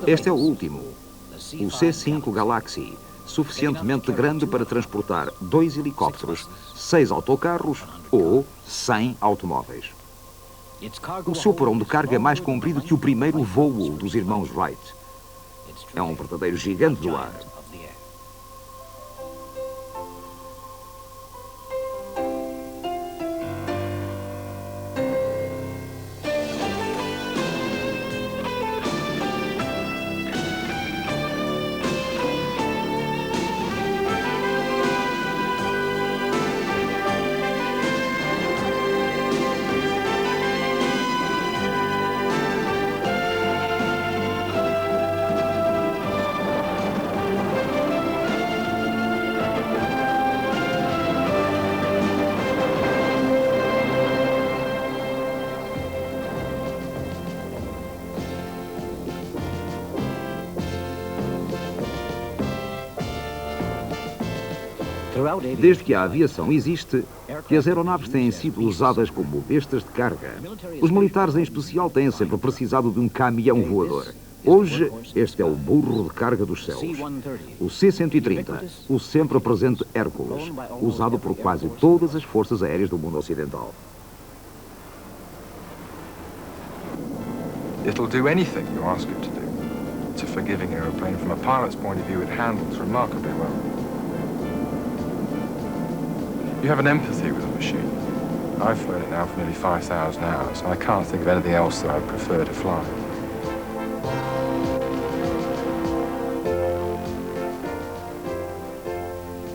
Este é o último, o C-5 Galaxy, suficientemente grande para transportar 2 helicópteros, 6 autocarros ou 100 automóveis. O seu porão de carga é mais comprido que o primeiro voo dos irmãos Wright. É um verdadeiro gigante do ar. Desde que a aviação existe, que as aeronaves têm sido usadas como bestas de carga. Os militares, em especial, têm sempre precisado de um caminhão voador. Hoje, este é o burro de carga dos céus. O C-130, o sempre presente Hércules, usado por quase todas as forças aéreas do mundo ocidental. It'll do anything you ask it to do. It's a forgiving aeroplane. From a pilot's point of view, it handles remarkably well. You have an empathy with the machine. I've flown it now for nearly 5,000 hours, and I can't think of anything else that I'd prefer to fly.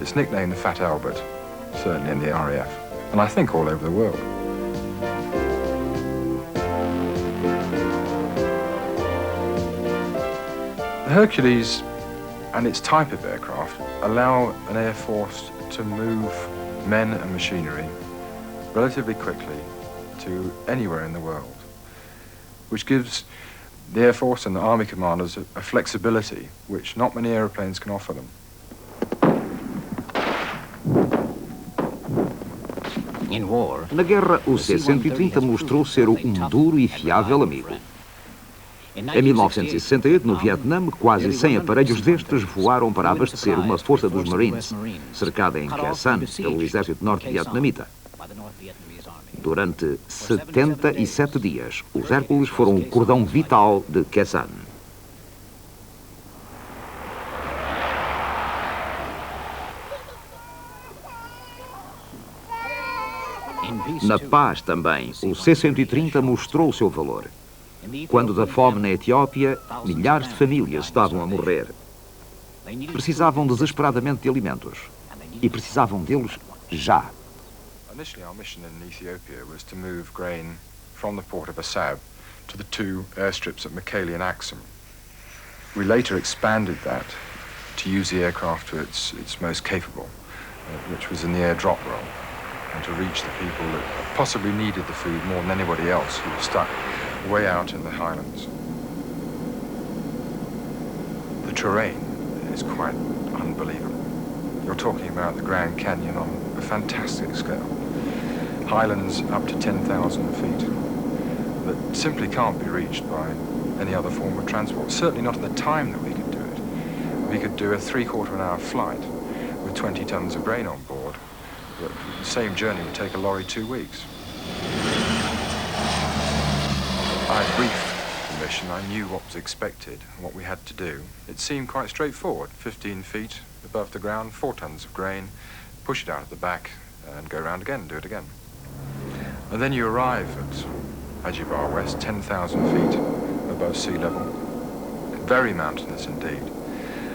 It's nicknamed the Fat Albert, certainly in the RAF, and I think all over the world. The Hercules and its type of aircraft allow an air force to move men and machinery relatively quickly to anywhere in the world, which gives the Air Force and the Army commanders a flexibility which not many aeroplanes can offer them. Na guerra, o C-130 mostrou ser um duro e fiável amigo. Em 1968, no Vietnã, quase 100 aparelhos destes voaram para abastecer uma força dos Marines, cercada em Quai San pelo exército norte-vietnamita. Durante 77 dias, os Hércules foram o cordão vital de Quai San. Na paz também, o C-130 mostrou o seu valor. Quando da fome na Etiópia, milhares de famílias estavam a morrer. Precisavam desesperadamente de alimentos. E precisavam deles já. Initially, our mission in Ethiopia was to move grain from the port of Assab to the 2 airstrips at Mekelle and Axum. We later expanded that to use the aircraft to its most capable, which was in the air drop roll, and to reach the people that possibly needed the food more than anybody else who was stuck way out in the highlands. The terrain is quite unbelievable. You're talking about the Grand Canyon on a fantastic scale. Highlands up to 10,000 feet that simply can't be reached by any other form of transport. Certainly not at the time that we could do it. We could do a 3/4 of an hour flight with 20 tons of grain on board, but the same journey would take a lorry 2 weeks. I briefed the mission. I knew what was expected and what we had to do. It seemed quite straightforward. 15 feet above the ground, 4 tons of grain, push it out at the back and go around again, do it again. And then you arrive at Ajibar West, 10,000 feet above sea level. Very mountainous indeed.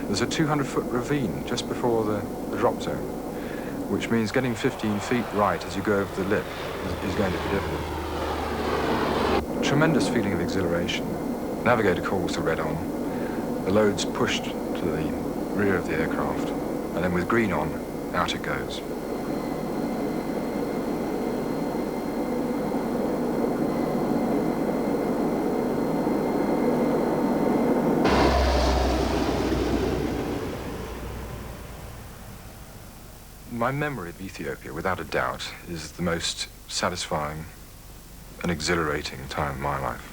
There's a 200-foot ravine just before the drop zone, which means getting 15 feet right as you go over the lip is going to be difficult. Tremendous feeling of exhilaration. Navigator calls the red on. The load's pushed to the rear of the aircraft, and then with green on, out it goes. My memory of Ethiopia, without a doubt, is the most satisfying and exhilarating time of my life.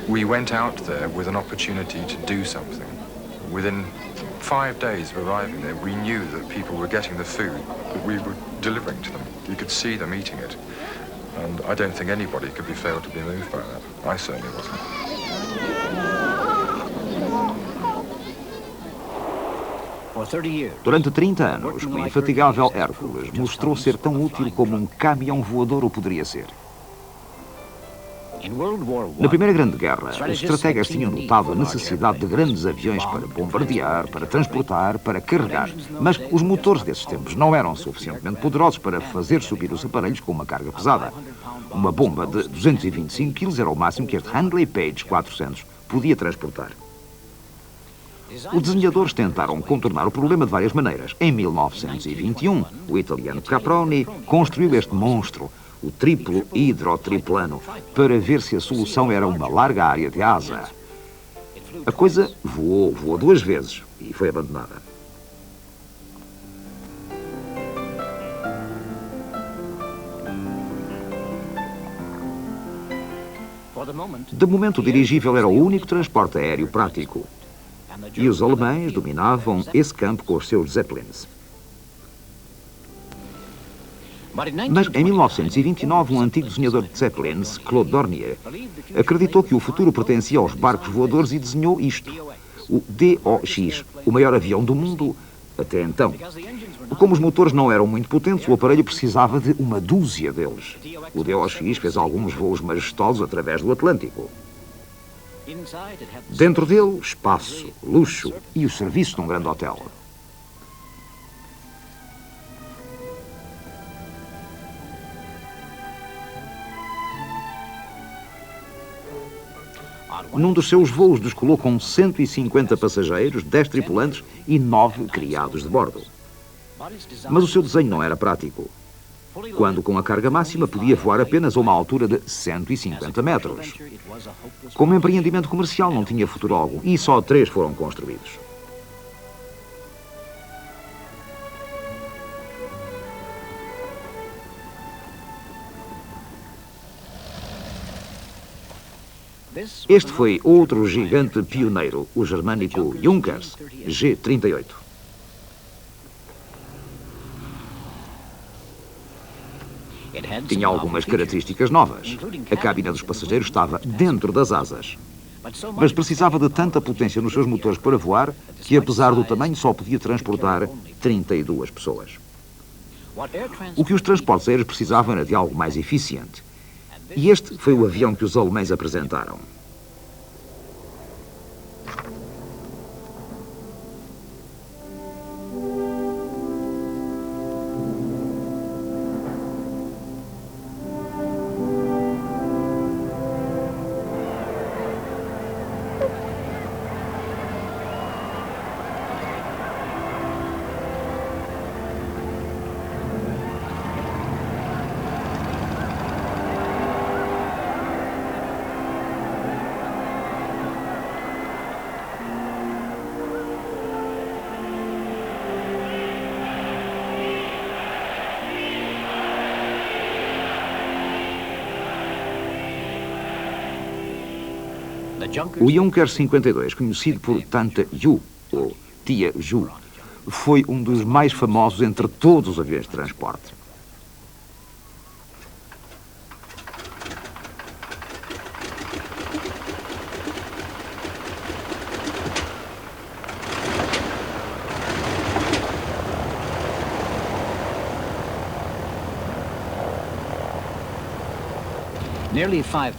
We went out there with an opportunity to do something. Within 5 days of arriving there, we knew that people were getting the food that we were delivering to them. You could see them eating it. And I don't think anybody could be failed to be moved by that. I certainly wasn't. Durante 30 anos, o infatigável Hércules mostrou ser tão útil como um caminhão voador o poderia ser. Na Primeira Grande Guerra, os estrategas tinham notado a necessidade de grandes aviões para bombardear, para transportar, para carregar. Mas os motores desses tempos não eram suficientemente poderosos para fazer subir os aparelhos com uma carga pesada. Uma bomba de 225 kg era o máximo que este Handley Page 400 podia transportar. Os desenhadores tentaram contornar o problema de várias maneiras. Em 1921, o italiano Caproni construiu este monstro, o triplo hidrotriplano, para ver se a solução era uma larga área de asa. A coisa voou 2 vezes e foi abandonada. De momento, o dirigível era o único transporte aéreo prático. E os alemães dominavam esse campo com os seus Zeppelins. Mas em 1929, um antigo desenhador de Zeppelins, Claude Dornier, acreditou que o futuro pertencia aos barcos voadores e desenhou isto, o DOX, o maior avião do mundo até então. Como os motores não eram muito potentes, o aparelho precisava de uma dúzia deles. O DOX fez alguns voos majestosos através do Atlântico. Dentro dele, espaço, luxo e o serviço de um grande hotel. Num dos seus voos descolou com 150 passageiros, 10 tripulantes e 9 criados de bordo. Mas o seu desenho não era prático. Quando, com a carga máxima, podia voar apenas a uma altura de 150 metros. Como empreendimento comercial, não tinha futuro algum e só 3 foram construídos. Este foi outro gigante pioneiro, o germânico Gigantes, G-38. Tinha algumas características novas. A cabina dos passageiros estava dentro das asas. Mas precisava de tanta potência nos seus motores para voar que, apesar do tamanho, só podia transportar 32 pessoas. O que os transportes aéreos precisavam era de algo mais eficiente. E este foi o avião que os alemães apresentaram. O Junkers 52, conhecido por Tante Ju, ou Tia Ju, foi um dos mais famosos entre todos os aviões de transporte.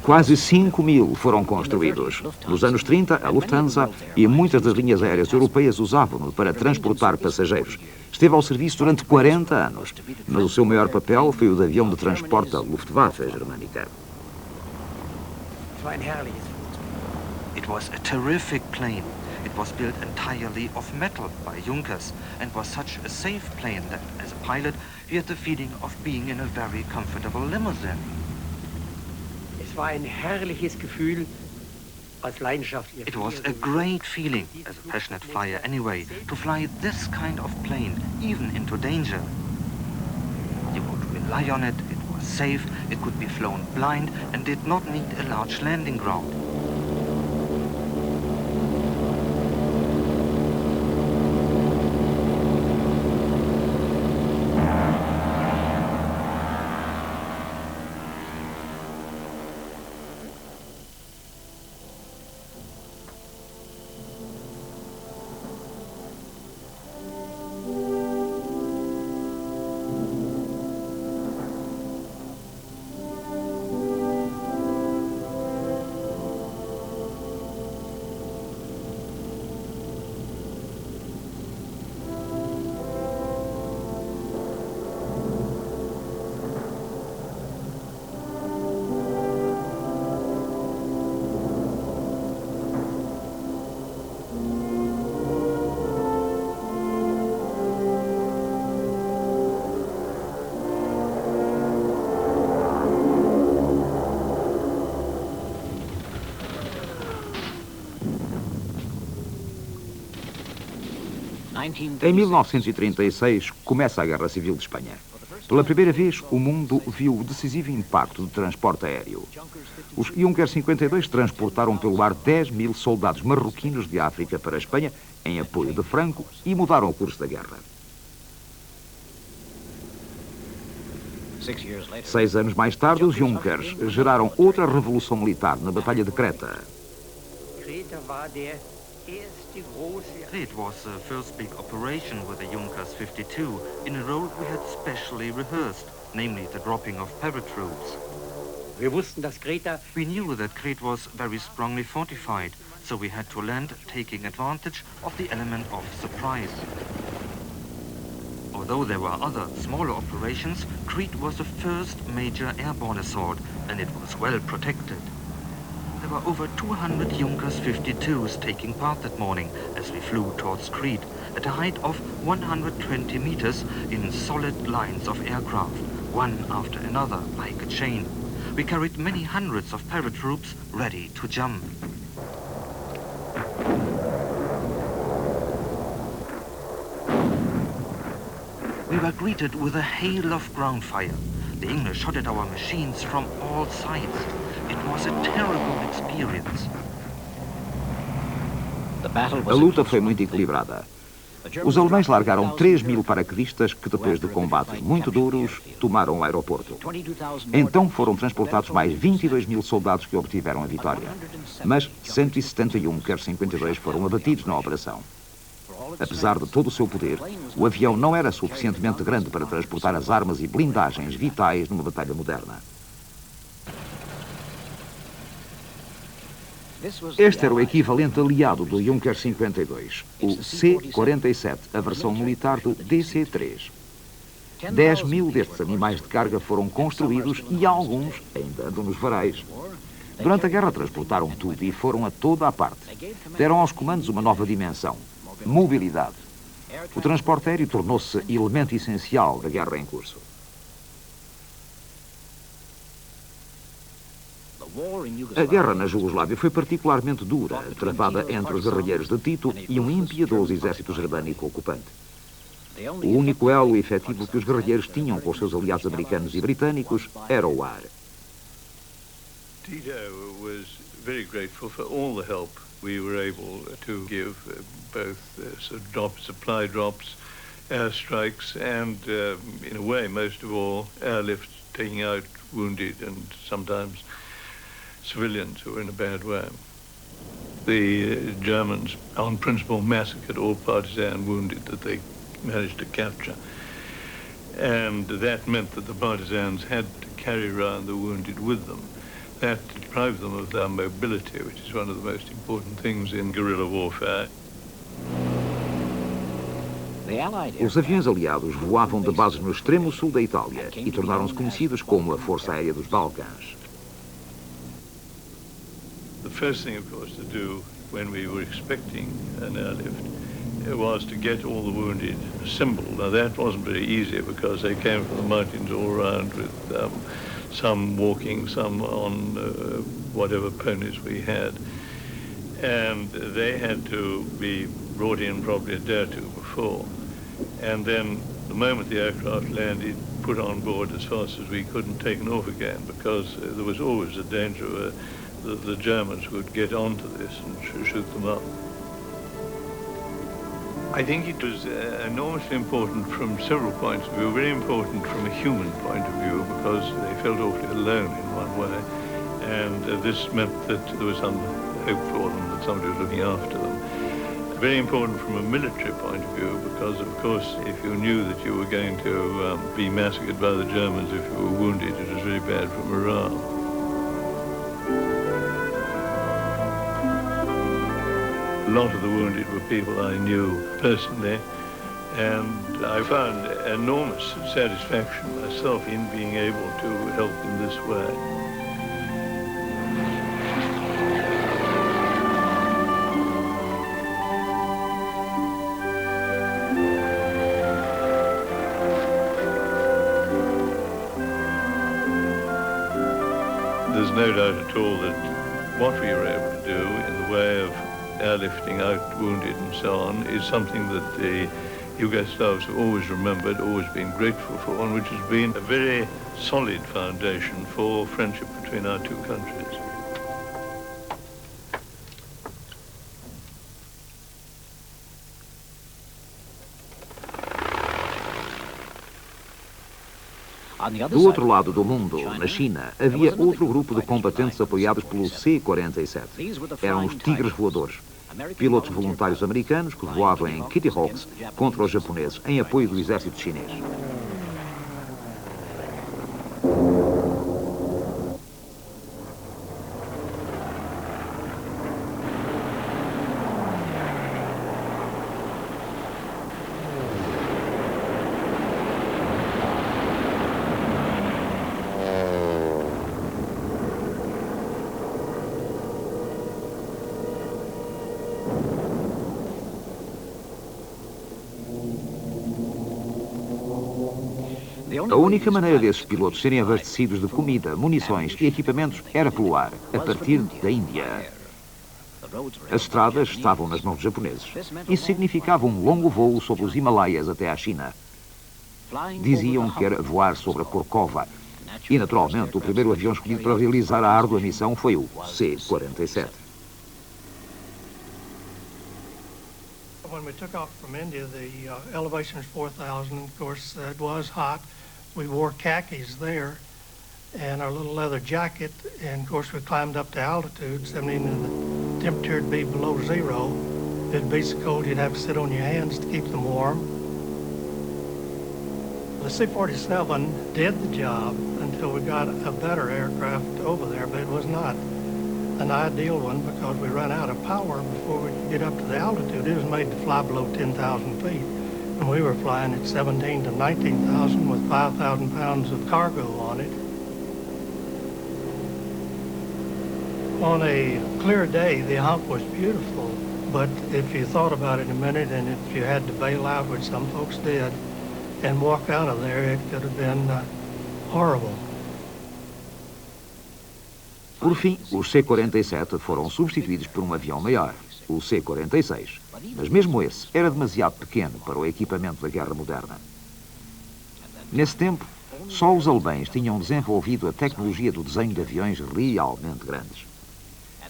Quase 5.000 foram construídos. Nos anos 30, a Lufthansa e muitas das linhas aéreas europeias usavam-no para transportar passageiros. Esteve ao serviço durante 40 anos, mas o seu maior papel foi o de avião de transporte da Luftwaffe germânica. It was a terrific plane. It was built entirely of metal by Junkers and was such a safe plane that, as a pilot, you had the feeling of being in a very comfortable limousine. It was a great feeling, as a passionate flyer anyway, to fly this kind of plane, even into danger. You could rely on it, it was safe, it could be flown blind and did not need a large landing ground. Em 1936, começa a Guerra Civil de Espanha. Pela primeira vez, o mundo viu o decisivo impacto do transporte aéreo. Os Junkers 52 transportaram pelo ar 10.000 soldados marroquinos de África para a Espanha, em apoio de Franco, e mudaram o curso da guerra. 6 anos mais tarde, os Junkers geraram outra revolução militar na Batalha de Creta. It was the first big operation with the Junkers 52 in a role we had specially rehearsed, namely the dropping of paratroops. We knew that Crete was very strongly fortified, so we had to land taking advantage of the element of surprise. Although there were other smaller operations, Crete was the first major airborne assault, and it was well protected. There were over 200 Junkers 52s taking part that morning as we flew towards Crete at a height of 120 meters in solid lines of aircraft, one after another like a chain. We carried many hundreds of paratroops ready to jump. We were greeted with a hail of ground fire. The English shot at our machines from all sides. It was a terrible experience. A luta foi muito equilibrada. Os alemães largaram 3.000 paraquedistas que, depois de combates muito duros, tomaram o aeroporto. Então foram transportados mais 22.000 soldados que obtiveram a vitória. Mas 170 Junkers 52 foram abatidos na operação. Apesar de todo o seu poder, o avião não era suficientemente grande para transportar as armas e blindagens vitais numa batalha moderna. Este era o equivalente aliado do Junker 52, o C-47, a versão militar do DC-3. 10.000 destes animais de carga foram construídos e alguns ainda andam nos varais. Durante a guerra transportaram tudo e foram a toda a parte. Deram aos comandos uma nova dimensão: mobilidade. O transporte aéreo tornou-se elemento essencial da guerra em curso. A guerra na Jugoslávia foi particularmente dura, travada entre os guerrilheiros de Tito e um impiedoso exército germânico ocupante. O único elo efetivo que os guerrilheiros tinham com os seus aliados americanos e britânicos era o ar. Tito was very grateful for all the help we were able to give, both supply drops, airstrikes, and in a way, most of all, airlifts taking out wounded and sometimes civilians who were in a bad way. The Germans, on principle, massacred all partisan wounded that they managed to capture. And that meant that the partisans had to carry around the wounded with them. That deprived them of their mobility, which is one of the most important things in guerrilla warfare. Os aviões aliados voavam de bases no extremo sul da Itália e tornaram-se conhecidos como a Força Aérea dos Balcãs. The first thing, of course, to do when we were expecting an airlift was to get all the wounded assembled. Now, that wasn't very easy because they came from the mountains all around with some walking, some on whatever ponies we had. And they had to be brought in probably a day or two before. And then the moment the aircraft landed, put on board as fast as we could and taken off again, because there was always a danger the Germans would get onto this and shoot them up. I think it was enormously important from several points of view, very important from a human point of view, because they felt awfully alone in one way, and this meant that there was some hope for them, that somebody was looking after them. Very important from a military point of view, because of course if you knew that you were going to be massacred by the Germans if you were wounded, it was very bad for morale. A lot of the wounded were people I knew personally, and I found enormous satisfaction myself in being able to help in this way. There's no doubt at all that what we were able to do in the way of airlifting out wounded and so on, is something that the Yugoslavs have always remembered, always been grateful for, and which has been a very solid foundation for friendship between our two countries. Do outro lado do mundo, na China, havia outro grupo de combatentes apoiados pelo C-47. Eram os Tigres Voadores, pilotos voluntários americanos que voavam em Kitty Hawks contra os japoneses, em apoio do exército chinês. A única maneira desses pilotos serem abastecidos de comida, munições e equipamentos era pelo ar, a partir da Índia. As estradas estavam nas mãos dos japoneses. Isso significava um longo voo sobre os Himalaias até à China. Diziam que era voar sobre a Corcova. E, naturalmente, o primeiro avião escolhido para realizar a árdua missão foi o C-47. When we took off from India, the elevation is 4,000. Of course, it was hot. We wore khakis there and our little leather jacket. And, of course, we climbed up to altitude, 17, and the temperature would be below zero. It'd be so cold you'd have to sit on your hands to keep them warm. The C-47 did the job until we got a better aircraft over there, but it was not an ideal one because we ran out of power before we could get up to the altitude. It was made to fly below 10,000 feet. And we were flying at 17 to 19,000 with 5,000 pounds of cargo on it. On a clear day, the hump was beautiful, but if you thought about it a minute and if you had to bail out, which some folks did, and walk out of there, it could have been horrible. Por fim, os C-47 foram substituídos por um avião maior, o C-46. Mas mesmo esse era demasiado pequeno para o equipamento da guerra moderna. Nesse tempo, só os alemães tinham desenvolvido a tecnologia do desenho de aviões realmente grandes.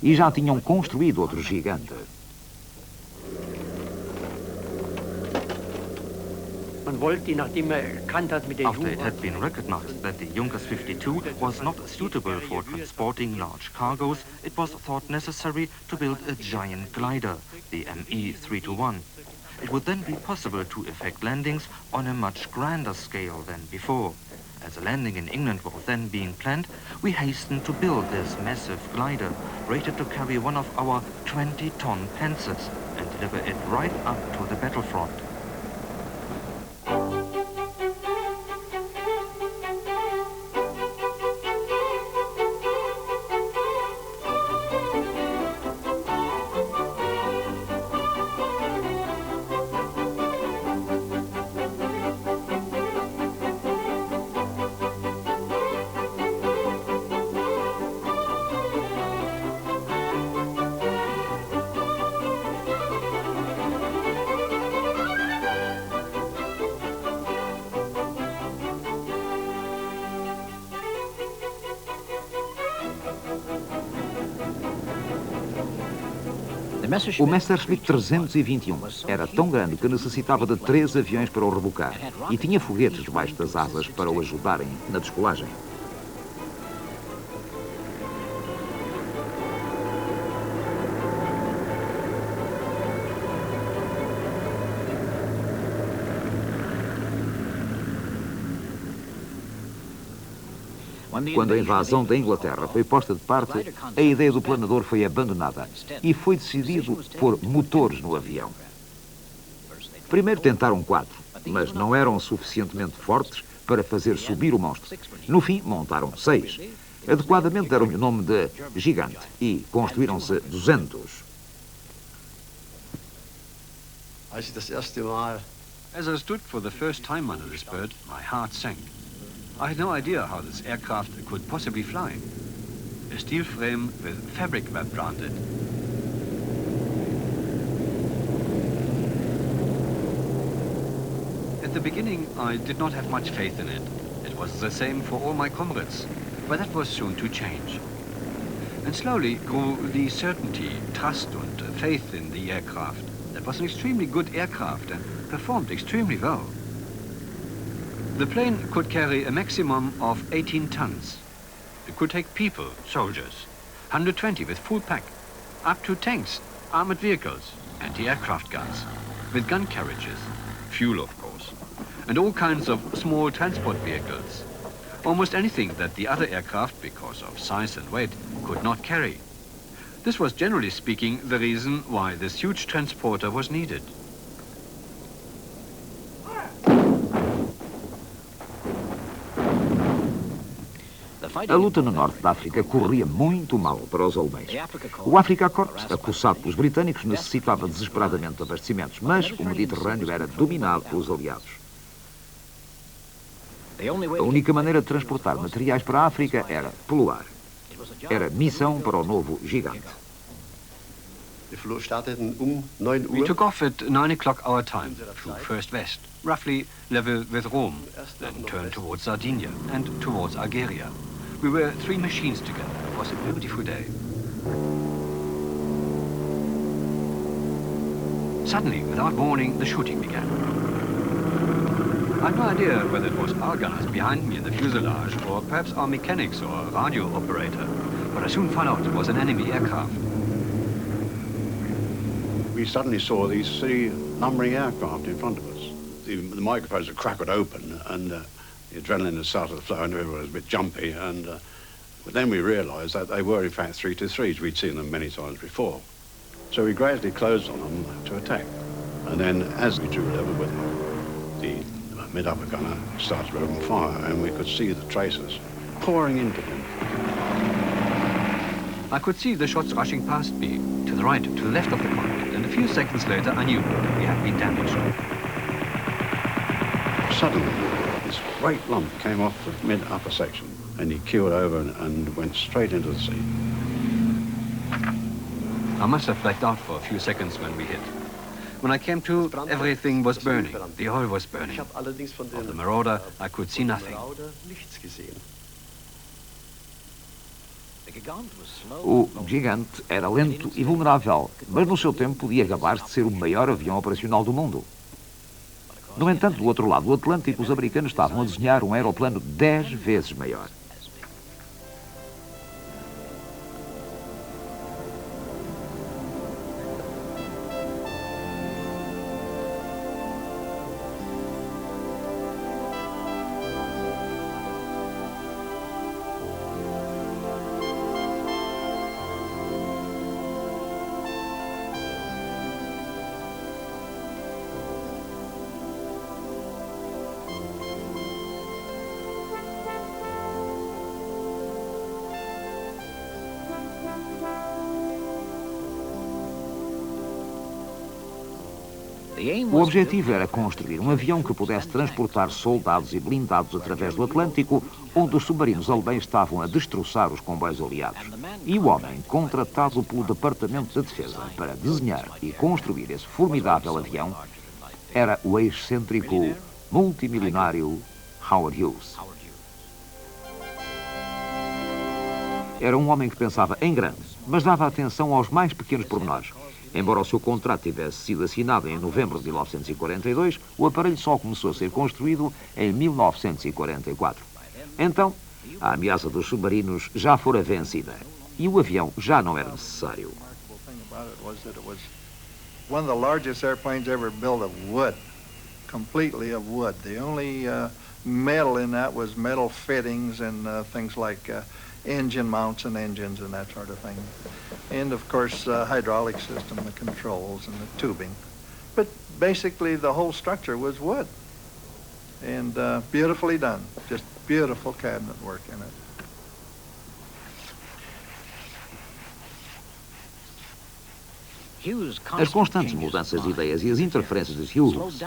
E já tinham construído outro gigante. After it had been recognized that the Junkers 52 was not suitable for transporting large cargoes, it was thought necessary to build a giant glider, the ME-321. It would then be possible to effect landings on a much grander scale than before. As a landing in England was then being planned, we hastened to build this massive glider, rated to carry one of our 20-ton Panzers and deliver it right up to the battlefront. O Messerschmitt 321 era tão grande que necessitava de 3 aviões para o rebocar e tinha foguetes debaixo das asas para o ajudarem na descolagem. Quando a invasão da Inglaterra foi posta de parte, a ideia do planador foi abandonada e foi decidido pôr motores no avião. Primeiro tentaram 4, mas não eram suficientemente fortes para fazer subir o monstro. No fim, montaram 6. Adequadamente deram-lhe o nome de Gigante e construíram-se 200. As I stood for the first time under this bird, my heart sank. I had no idea how this aircraft could possibly fly. A steel frame with fabric wrapped around it. At the beginning, I did not have much faith in it. It was the same for all my comrades, but that was soon to change. And slowly grew the certainty, trust and faith in the aircraft. That was an extremely good aircraft and performed extremely well. The plane could carry a maximum of 18 tons. It could take people, soldiers, 120 with full pack, up to tanks, armored vehicles, anti-aircraft guns, with gun carriages, fuel of course, and all kinds of small transport vehicles. Almost anything that the other aircraft, because of size and weight, could not carry. This was, generally speaking, the reason why this huge transporter was needed. A luta no norte da África corria muito mal para os alemães. O Africa Corps, acossado pelos britânicos, necessitava desesperadamente de abastecimentos, mas o Mediterrâneo era dominado pelos aliados. A única maneira de transportar materiais para a África era pelo ar. Era missão para o novo Gigante. We took off at 9 o'clock our time, flew first west, roughly level with Rome, then turned towards Sardinia and towards Algeria. We were 3 machines together. It was a beautiful day. Suddenly, without warning, the shooting began. I had no idea whether it was our gunners behind me in the fuselage or perhaps our mechanics or radio operator, but I soon found out it was an enemy aircraft. We suddenly saw these 3 lumbering aircraft in front of us. The microphones had cracked open and the adrenaline had started to flow and everyone was a bit jumpy, and but then we realised that they were in fact 323s. We'd seen them many times before. So we gradually closed on them to attack. And then as we drew level with them, the mid-upper gunner started to open fire and we could see the tracers pouring into him. I could see the shots rushing past me, to the right, to the left of the cockpit, and a few seconds later I knew we had been damaged. Suddenly, this great lump came off the mid-upper section and he keeled over and went straight into the sea. I must have blacked out for a few seconds when we hit. When I came to, everything was burning. The oil was burning. Of the Marauder, I could see nothing. O Gigante era lento e vulnerável, mas no seu tempo podia gabar-se de ser o maior avião operacional do mundo. No entanto, do outro lado do Atlântico, os americanos estavam a desenhar um aeroplano 10 vezes maior. O objetivo era construir um avião que pudesse transportar soldados e blindados através do Atlântico, onde os submarinos alemães estavam a destroçar os comboios aliados. E o homem contratado pelo Departamento de Defesa para desenhar e construir esse formidável avião era o excêntrico multimilionário Howard Hughes. Era um homem que pensava em grande, mas dava atenção aos mais pequenos pormenores. Embora o seu contrato tivesse sido assinado em novembro de 1942, o aparelho só começou a ser construído em 1944. Então, a ameaça dos submarinos já fora vencida e o avião já não era necessário. One of the largest airplanes ever built of wood, completely of wood. The only metal in that was metal fittings and things like engine mounts and engines and that sort of thing. And of course, hydraulic system, the controls and the tubing. But basically the whole structure was wood. And beautifully done, just beautiful cabinet work in it. As constantes mudanças de ideias e as interferências de Hughes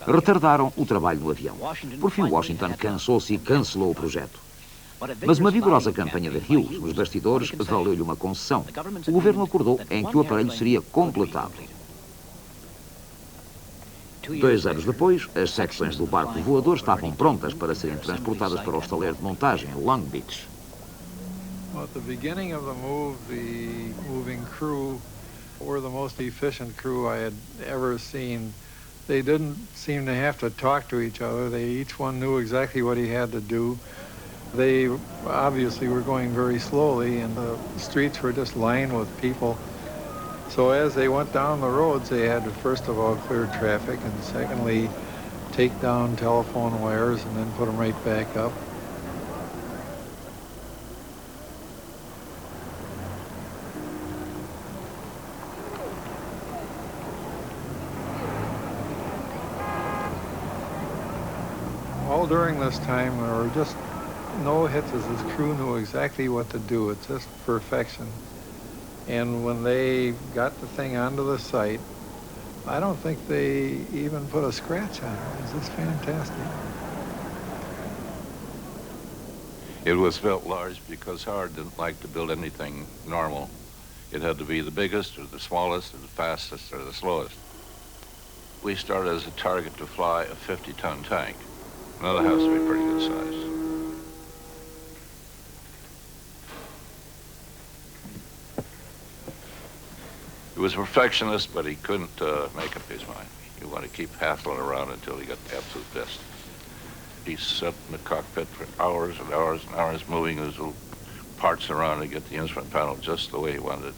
retardaram o trabalho no avião. Por fim, Washington cansou-se e cancelou o projeto. Mas uma vigorosa campanha de Hughes nos bastidores valeu-lhe uma concessão. O governo acordou em que o aparelho seria completado. 2 anos depois, as secções do barco voador estavam prontas para serem transportadas para o estaleiro de montagem em Long Beach. Well, at the beginning of the moving crew were the most efficient crew I had ever seen. They didn't seem to have to talk to each other. Each one knew exactly what he had to do. They obviously were going very slowly, and the streets were just lined with people. So as they went down the roads, they had to first of all clear traffic, and secondly, take down telephone wires and then put them right back up. All during this time, there were just no hits as this crew knew exactly what to do. It's just perfection. And when they got the thing onto the site, I don't think they even put a scratch on it. It was just fantastic. It was built large because Howard didn't like to build anything normal. It had to be the biggest or the smallest or the fastest or the slowest. We started as a target to fly a 50-ton tank. Now that has to be pretty good size. He was a perfectionist, but he couldn't make up his mind. He wanted to keep hassling around until he got the absolute best. He sat in the cockpit for hours and hours and hours, moving his little parts around to get the instrument panel just the way he wanted it.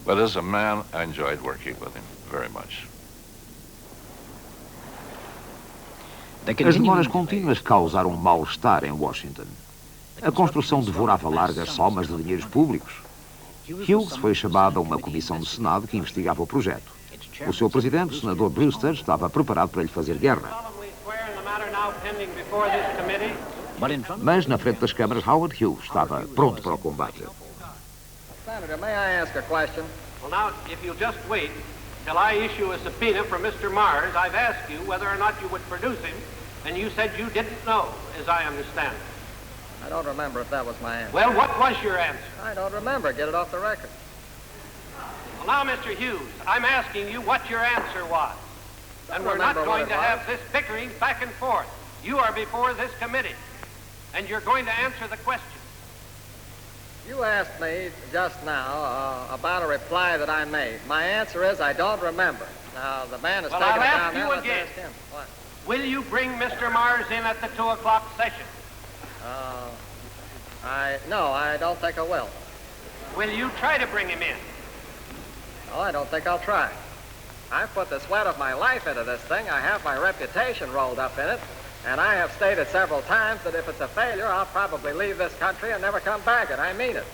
But as a man, I enjoyed working with him very much. As demoras contínuas causaram mal-estar em Washington. A construção devorava largas somas de dinheiros públicos. Hughes foi chamado a uma comissão do Senado que investigava o projeto. O seu presidente, o senador Brewster, estava preparado para lhe fazer guerra. Mas, na frente das câmaras, Howard Hughes estava pronto para o combate. Senator, may I ask a question? Well, now, if you'll just wait till I issue a subpoena for Mr. Mars, I've asked you whether or not you would produce him, and you said you didn't know, as I understand it. I don't remember if that was my answer. Well, what was your answer? I don't remember. Get it off the record. Well, now, Mr. Hughes, I'm asking you what your answer was. And we're not going to have this bickering back and forth. You are before this committee, and you're going to answer the question. You asked me just now about a reply that I made. My answer is I don't remember. Now, the man is taking it down there. Well, I'll ask you again. What? Will you bring Mr. Mars in at the 2 o'clock session? No, I don't think I will. Will you try to bring him in? No, I don't think I'll try. I've put the sweat of my life into this thing. I have my reputation rolled up in it. And I have stated several times that if it's a failure, I'll probably leave this country and never come back, and I mean it.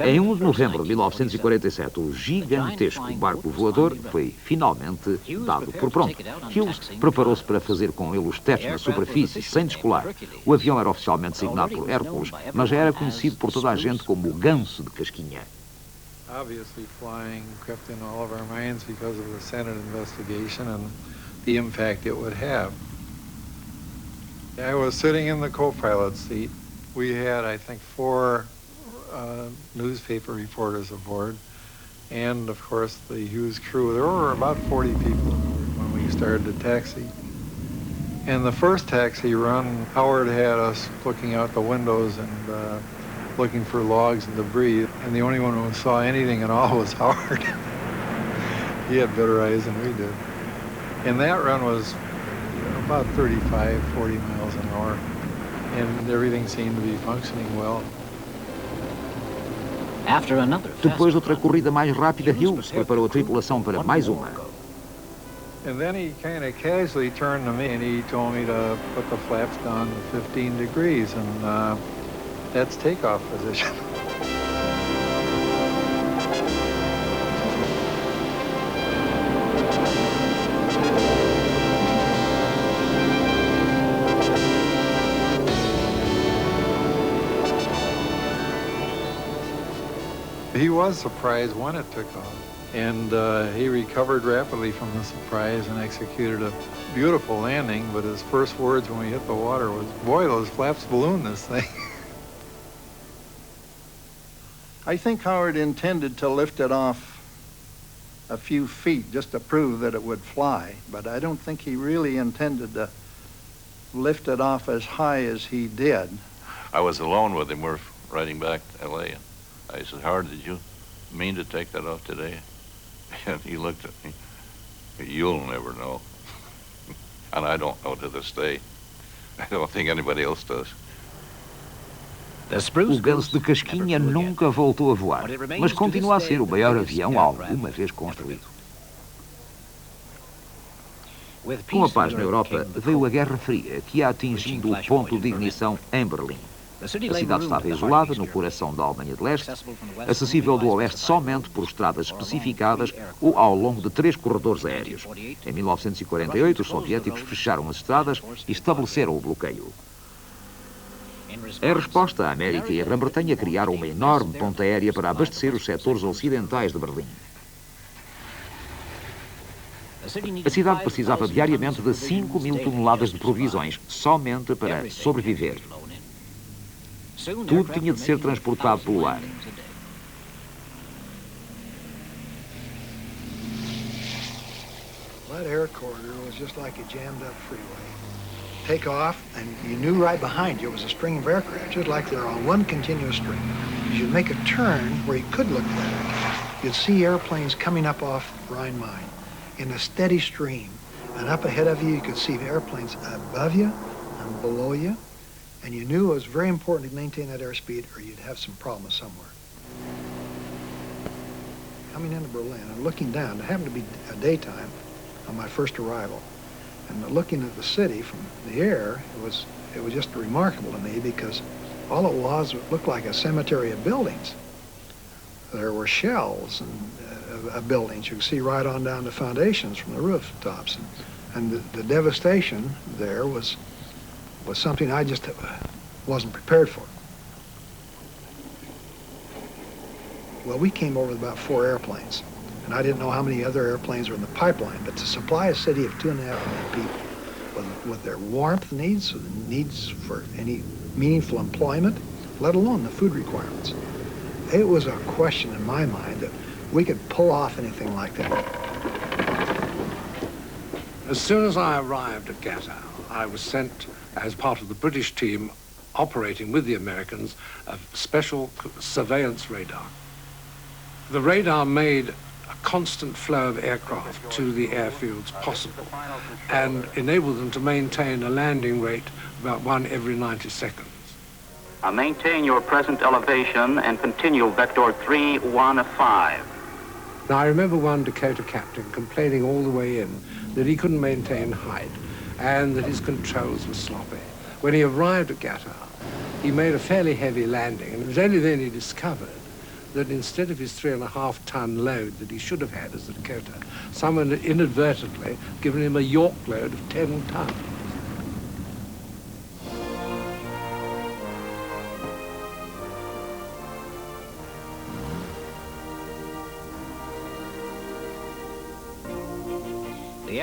Em 1 de novembro de 1947, o gigantesco barco voador foi finalmente dado por pronto. Hughes preparou-se para fazer com ele os testes na superfície, sem descolar. O avião era oficialmente designado por Hércules, mas já era conhecido por toda a gente como o ganso de casquinha. Obviously, flying crept in all of our minds because of the Senate investigation and the impact it would have. I was sitting in the co-pilot seat. We had, I think, 4 newspaper reporters aboard, and of course the Hughes crew. There were about 40 people aboard when we started the taxi. In the first taxi run, Howard had us looking out the windows and looking for logs and debris, and the only one who saw anything at all was Howard. He had better eyes than we did. And that run was about 35, 40 miles an hour, and everything seemed to be functioning well. Depois de outra corrida mais rápida, Hughes preparou a tripulação para mais uma. And then he kind of casually turned to me and he told me to put the flaps down to 15 degrees, and that's takeoff position. He was surprised when it took off, and he recovered rapidly from the surprise and executed a beautiful landing, but his first words when we hit the water was, "Boy, those flaps balloon this thing." I think Howard intended to lift it off a few feet just to prove that it would fly. But I don't think he really intended to lift it off as high as he did. I was alone with him. We're riding back to L.A. I said, Howard, did you mean to take that off today? And he looked at me. You'll never know. And I don't know to this day. I don't think anybody else does. O Ganso de Casquinha nunca voltou a voar, mas continua a ser o maior avião alguma vez construído. Com a paz na Europa, veio a Guerra Fria, que a atingindo o ponto de ignição em Berlim. A cidade estava isolada, no coração da Alemanha de Leste, acessível do Oeste somente por estradas especificadas ou ao longo de 3 corredores aéreos. Em 1948, os soviéticos fecharam as estradas e estabeleceram o bloqueio. Em resposta, a América e a Grã-Bretanha criaram uma enorme ponte aérea para abastecer os setores ocidentais de Berlim. A cidade precisava diariamente de 5.000 toneladas de provisões, somente para sobreviver. Tudo tinha de ser transportado pelo ar. That air corridor was just like a jammed up freeway. Take off, and you knew right behind you was a string of aircraft, just like they're on one continuous string. As you make a turn where you could look back, you'd see airplanes coming up off Rhine-Main in a steady stream. And up ahead of you, you could see airplanes above you and below you. And you knew it was very important to maintain that airspeed or you'd have some problems somewhere. Coming into Berlin and looking down, it happened to be a daytime on my first arrival. And looking at the city from the air, it was just remarkable to me because all it was looked like a cemetery of buildings. There were shells of buildings. You could see right on down the foundations from the rooftops. And the devastation there was something I just wasn't prepared for. Well, we came over with about 4 airplanes, and I didn't know how many other airplanes were in the pipeline, but to supply a city of 2.5 million people with their warmth needs, with needs for any meaningful employment, let alone the food requirements, it was a question in my mind that we could pull off anything like that. As soon as I arrived at Gatow, I was sent as part of the British team operating with the Americans a special surveillance radar. The radar made a constant flow of aircraft to the airfields possible and enabled them to maintain a landing rate about 1 every 90 seconds. Maintain your present elevation and continue vector 315. Now, I remember one Dakota captain complaining all the way in that he couldn't maintain height and that his controls were sloppy. When he arrived at Gatow, he made a fairly heavy landing, and it was only then he discovered that instead of his 3.5-ton load that he should have had as a Dakota, someone had inadvertently given him a York load of 10 tons.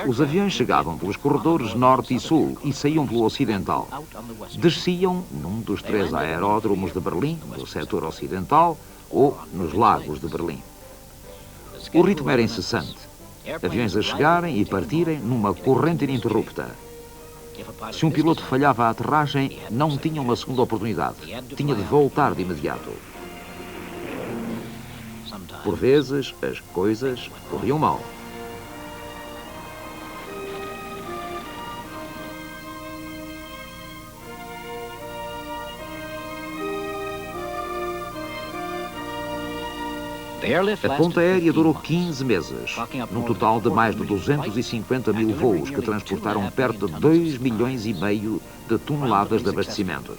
Os aviões chegavam pelos corredores norte e sul e saíam pelo ocidental. Desciam num dos 3 aeródromos de Berlim, no setor ocidental, ou nos lagos de Berlim. O ritmo era incessante. Aviões a chegarem e partirem numa corrente ininterrupta. Se um piloto falhava a aterragem, não tinha uma segunda oportunidade. Tinha de voltar de imediato. Por vezes, as coisas corriam mal. A ponte aérea durou 15 meses, num total de mais de 250 mil voos que transportaram perto de 2,5 milhões de toneladas de abastecimentos.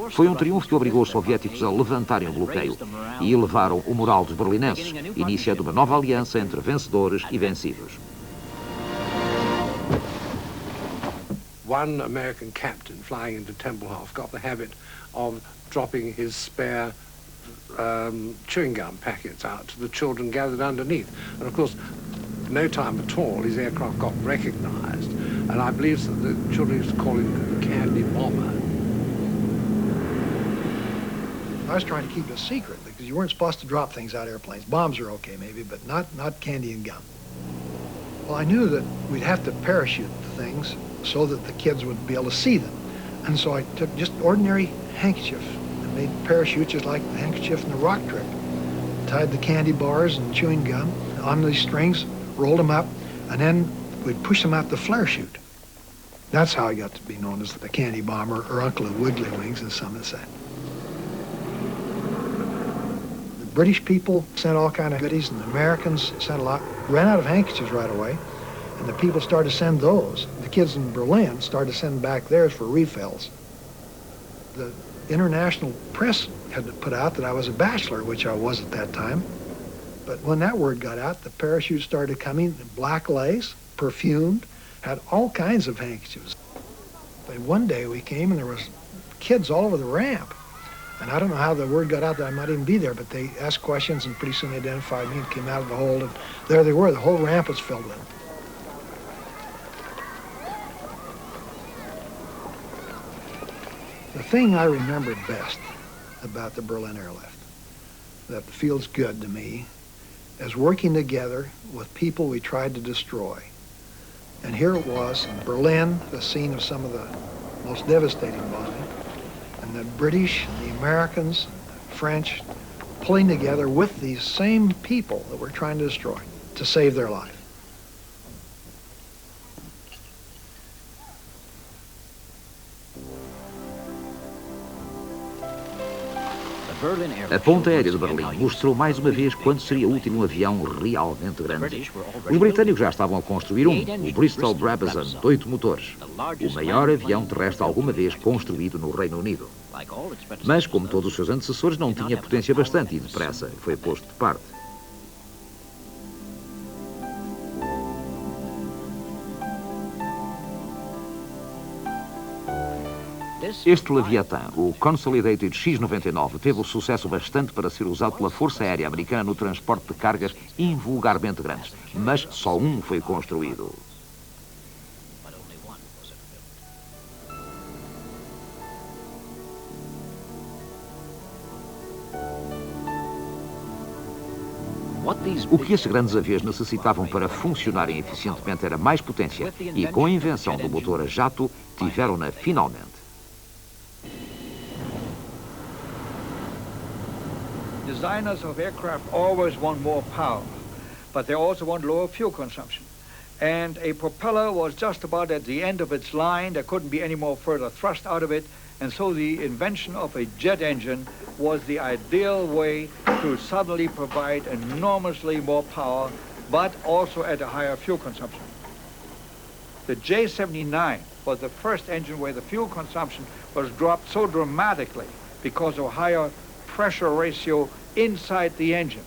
Foi um triunfo que obrigou os soviéticos a levantarem o bloqueio e elevaram o moral dos berlinenses, iniciando uma nova aliança entre vencedores e vencidos. One American captain flying into Tempelhof got the habit of dropping his spare chewing gum packets out to the children gathered underneath. And of course, no time at all, his aircraft got recognized. And I believe that the children used to call him the Candy Bomber. I was trying to keep it a secret because you weren't supposed to drop things out of airplanes. Bombs are okay maybe, but not candy and gum. Well, I knew that we'd have to parachute the things so that the kids would be able to see them. And so I took just ordinary handkerchief and made parachutes just like the handkerchief in the rock trick. Tied the candy bars and chewing gum on these strings, rolled them up, and then we'd push them out the flare chute. That's how I got to be known as the Candy Bomber, or Uncle of Wiggly Wings, as some have said. The British people sent all kind of goodies, and the Americans sent a lot. Ran out of handkerchiefs right away, and the people started to send those. The kids in Berlin started to send back theirs for refills. The international press had put out that I was a bachelor, which I was at that time. But when that word got out, the parachutes started coming, black lace, perfumed, had all kinds of handkerchiefs. But one day we came and there was kids all over the ramp. And I don't know how the word got out that I might even be there, but they asked questions and pretty soon they identified me and came out of the hold, and there they were. The whole ramp was filled with them. The thing I remember best about the Berlin airlift, that feels good to me, is working together with people we tried to destroy. And here it was in Berlin, the scene of some of the most devastating bombing, and the British and the Americans and the French pulling together with these same people that we're trying to destroy to save their life. A ponta aérea de Berlim mostrou mais uma vez quanto seria útil um avião realmente grande. Os britânicos já estavam a construir o Bristol Brabazon, de 8 motores, o maior avião terrestre alguma vez construído no Reino Unido. Mas, como todos os seus antecessores, não tinha potência bastante e depressa foi posto de parte. Este Leviatã, o Consolidated X-99, teve o sucesso bastante para ser usado pela Força Aérea Americana no transporte de cargas invulgarmente grandes, mas só um foi construído. O que esses grandes aviões necessitavam para funcionarem eficientemente era mais potência, e com a invenção do motor a jato, tiveram-na finalmente. Designers of aircraft always want more power, but they also want lower fuel consumption. And a propeller was just about at the end of its line. There couldn't be any more further thrust out of it. And so the invention of a jet engine was the ideal way to suddenly provide enormously more power, but also at a higher fuel consumption. The J-79 was the first engine where the fuel consumption was dropped so dramatically because of higher pressure ratio inside the engine.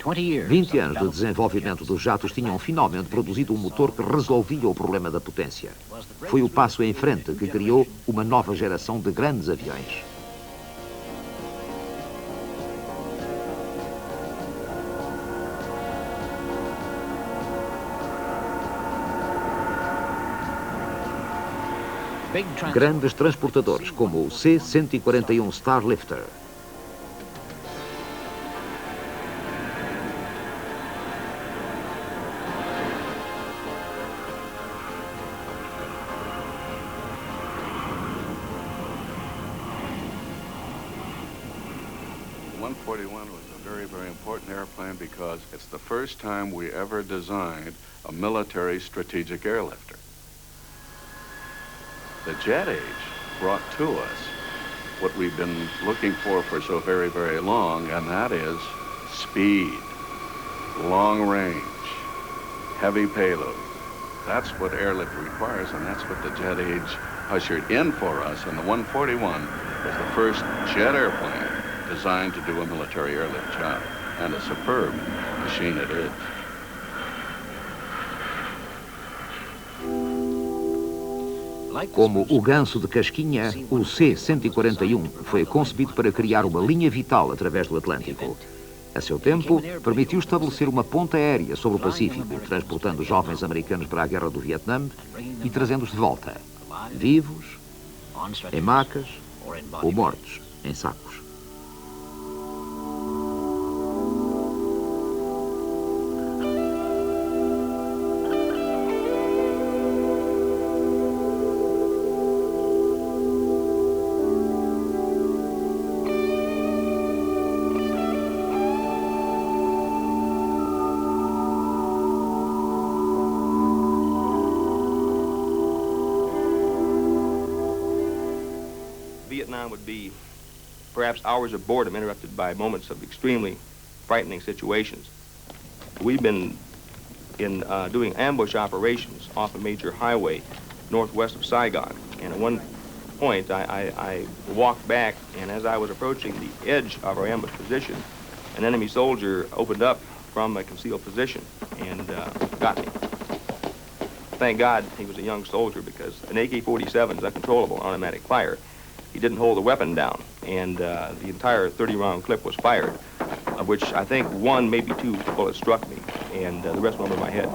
20 anos de desenvolvimento dos jatos tinham finalmente produzido um motor que resolvia o problema da potência. Foi o passo em frente que criou uma nova geração de grandes aviões. Grandes transportadores, como o C-141 Starlifter. Because it's the first time we ever designed a military strategic airlifter. The jet age brought to us what we've been looking for so very, very long, and that is speed, long range, heavy payload. That's what airlift requires, and that's what the jet age ushered in for us. And the 141 was the first jet airplane designed to do a military airlift job. And a superb machine it is. Como o ganso de casquinha, o C-141 foi concebido para criar uma linha vital através do Atlântico. A seu tempo, permitiu estabelecer uma ponta aérea sobre o Pacífico, transportando jovens americanos para a Guerra do Vietnã e trazendo-os de volta, vivos, em macas ou mortos em sacos. Vietnam would be perhaps hours of boredom interrupted by moments of extremely frightening situations. We've been doing ambush operations off a major highway northwest of Saigon, and at one point I walked back, and as I was approaching the edge of our ambush position, an enemy soldier opened up from a concealed position and got me. Thank God he was a young soldier, because an AK-47 is uncontrollable automatic fire. He didn't hold the weapon down, and the entire 30-round clip was fired, of which I think one, maybe two bullets struck me, and the rest went over my head.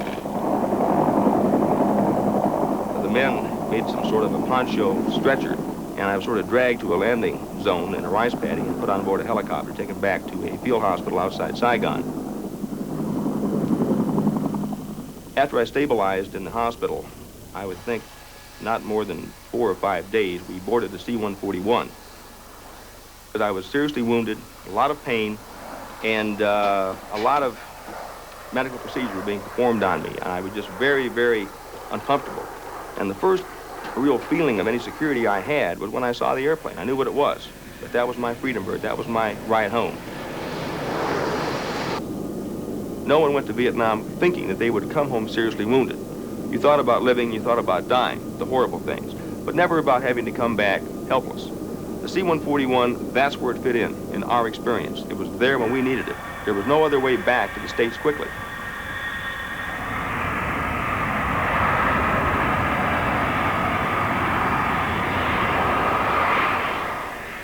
The men made some sort of a poncho stretcher, and I was sort of dragged to a landing zone in a rice paddy and put on board a helicopter, taken back to a field hospital outside Saigon. After I stabilized in the hospital, I would think not more than 4 or 5 days, we boarded the C-141. But I was seriously wounded, a lot of pain, and a lot of medical procedures were being performed on me. I was just very, very uncomfortable. And the first real feeling of any security I had was when I saw the airplane. I knew what it was, but that was my Freedom Bird. That was my ride home. No one went to Vietnam thinking that they would come home seriously wounded. You thought about living, you thought about dying, the horrible things, but never about having to come back helpless. The C-141, that's where it fit in our experience. It was there when we needed it. There was no other way back to the States quickly.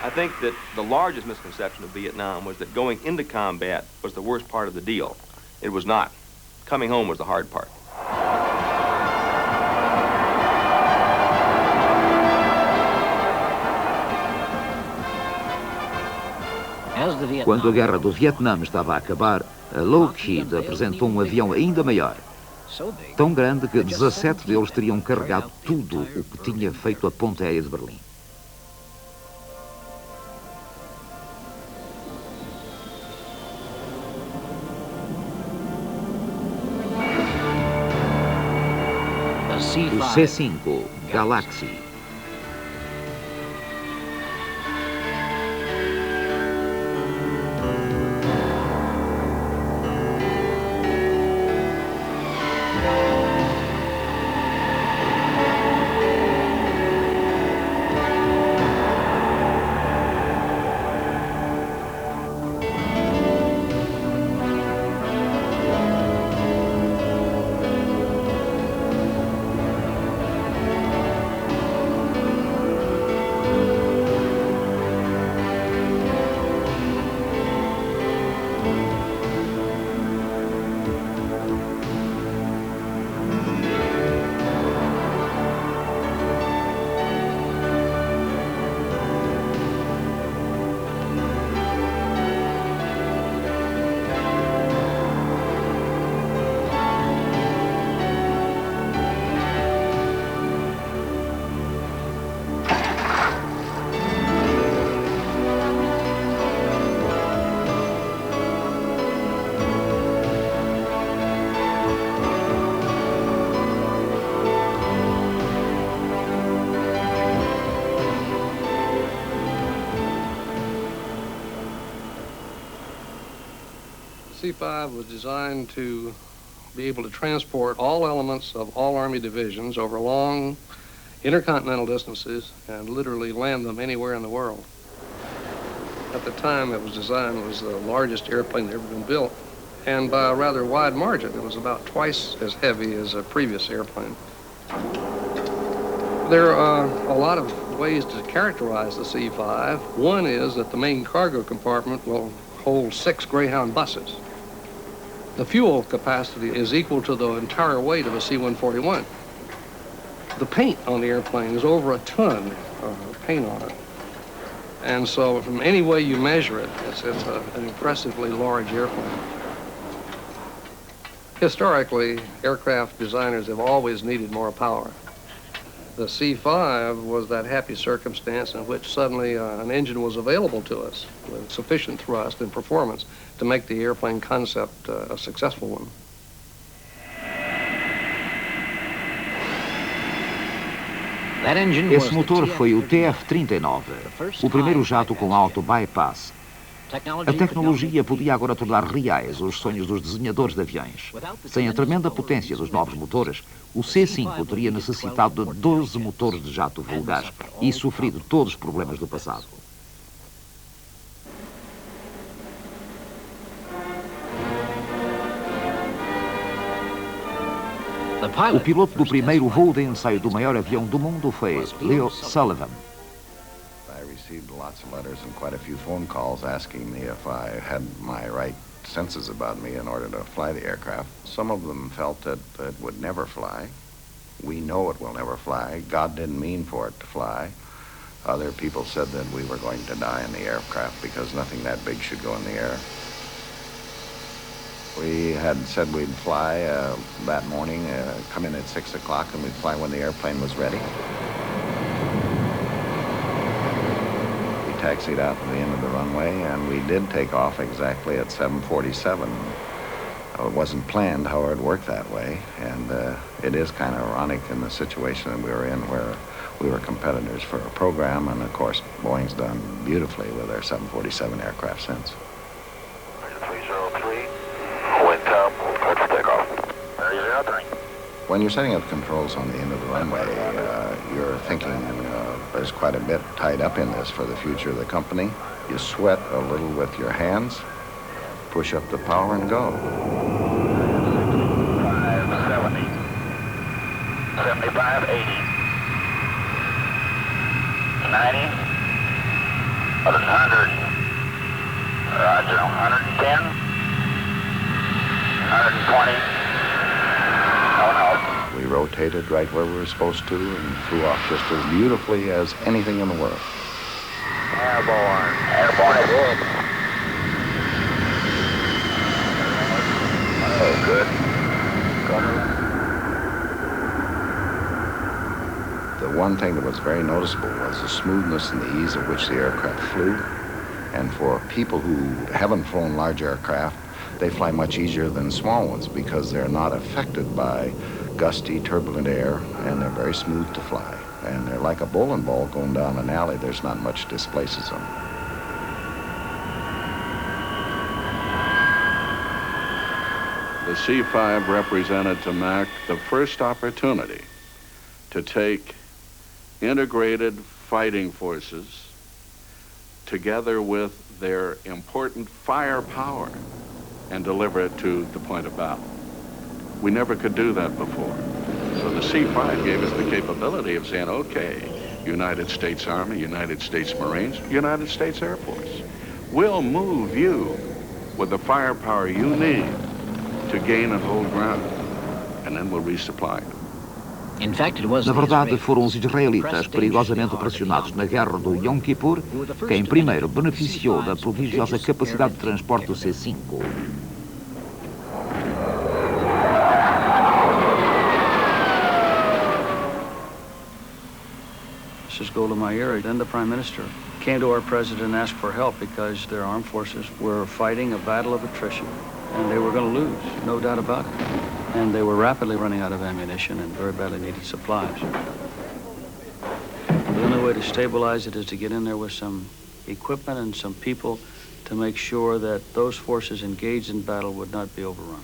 I think that the largest misconception of Vietnam was that going into combat was the worst part of the deal. It was not. Coming home was the hard part. Quando a guerra do Vietnã estava a acabar, a Lockheed apresentou um avião ainda maior. Tão grande que 17 deles teriam carregado tudo o que tinha feito a ponte aérea de Berlim. O C-5 Galaxy. C-5 was designed to be able to transport all elements of all Army divisions over long intercontinental distances and literally land them anywhere in the world. At the time it was designed, it was the largest airplane that ever been built, and by a rather wide margin. It was about twice as heavy as a previous airplane. There are a lot of ways to characterize the C-5. One is that the main cargo compartment will hold 6 Greyhound buses. The fuel capacity is equal to the entire weight of a C-141. The paint on the airplane is over a ton of paint on it. And so from any way you measure it, it's an impressively large airplane. Historically, aircraft designers have always needed more power. The C-5 was that happy circumstance in which suddenly an engine was available to us with sufficient thrust and performance to make the airplane concept a successful one. Esse motor foi o TF-39, o primeiro jato com auto-bypass. A tecnologia podia agora tornar reais os sonhos dos desenhadores de aviões. Sem a tremenda potência dos novos motores, o C-5 teria necessitado de 12 motores de jato vulgar e sofrido todos os problemas do passado. O piloto do primeiro voo de ensaio do maior avião do mundo foi Leo Sullivan. I received lots of letters and quite a few phone calls asking me if I had my right senses about me in order to fly the aircraft. Some of them felt that it would never fly. We know it will never fly. God didn't mean for it to fly. Other people said that we were going to die in the aircraft because nothing that big should go in the air. We had said we'd fly that morning, come in at 6 o'clock, and we'd fly when the airplane was ready. We taxied out to the end of the runway, and we did take off exactly at 7:47. It wasn't planned, however, it worked that way, and it is kind of ironic in the situation that we were in where we were competitors for a program, and of course, Boeing's done beautifully with their 747 aircraft since. 303, wind up, clear for takeoff. There you go, When you're setting up controls on the end of the runway, you're thinking there's quite a bit tied up in this for the future of the company. You sweat a little with your hands, push up the power and go. 570, 75, 80, 90, 100, Roger, 110, 120, We rotated right where we were supposed to and flew off just as beautifully as anything in the world. Airborne. Airborne. Oh, good. The one thing that was very noticeable was the smoothness and the ease at which the aircraft flew. And for people who haven't flown large aircraft, they fly much easier than small ones because they're not affected by gusty, turbulent air, and they're very smooth to fly. And they're like a bowling ball going down an alley. There's not much displaces them. The C-5 represented to Mac the first opportunity to take integrated fighting forces together with their important firepower and deliver it to the point of battle. We never could do that before. So the C-5 gave us the capability of saying, okay, United States Army, United States Marines, United States Air Force, we'll move you with the firepower you need to gain and hold ground, and then we'll resupply you. Na verdade, foram os israelitas perigosamente pressionados na guerra do Yom Kippur quem primeiro beneficiou da prodigiosa capacidade de transporte do C-5. Mrs. Golda Meir, then the Prime Minister, came to our president and asked for help because their armed forces were fighting a battle of attrition, and they were going to lose, no doubt about it. And they were rapidly running out of ammunition and very badly needed supplies. The only way to stabilize it is to get in there with some equipment and some people to make sure that those forces engaged in battle would not be overrun.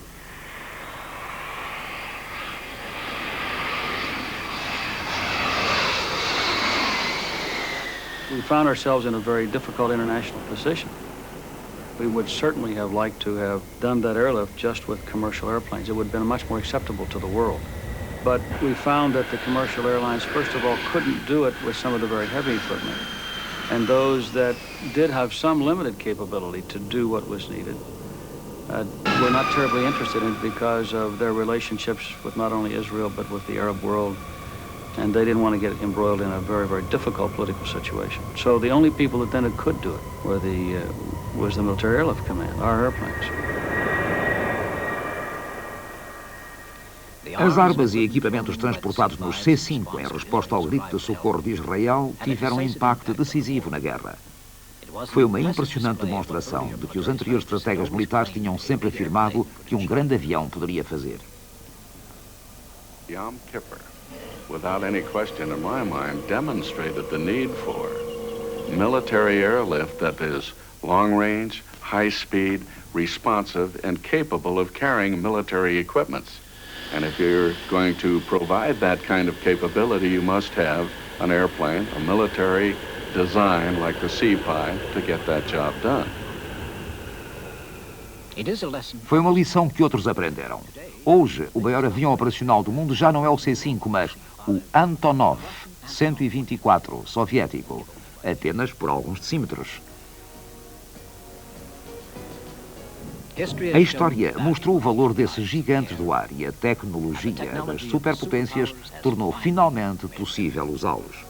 We found ourselves in a very difficult international position. We would certainly have liked to have done that airlift just with commercial airplanes. It would have been much more acceptable to the world. But we found that the commercial airlines, first of all, couldn't do it with some of the very heavy equipment. And those that did have some limited capability to do what was needed were not terribly interested in it because of their relationships with not only Israel, but with the Arab world. And they didn't want to get embroiled in a very, very difficult political situation. So the only people that then could do it were was the Military Airlift Command, our airplanes. As armas e equipamentos transportados nos C-5 em resposta ao grito de socorro de Israel tiveram um impacto decisivo na guerra. Foi uma impressionante demonstração de que os anteriores estrategas militares tinham sempre afirmado que um grande avião poderia fazer. Yom Kippur without any question in my mind, demonstrated the need for military airlift that is long-range, high-speed, responsive, and capable of carrying military equipments. And if you're going to provide that kind of capability, you must have an airplane, a military design like the Sea-Pie to get that job done. Foi uma lição que outros aprenderam. Hoje, o maior avião operacional do mundo já não é o C-5, mas o Antonov 124 soviético, apenas por alguns decímetros. A história mostrou o valor desses gigantes do ar e a tecnologia das superpotências tornou finalmente possível usá-los.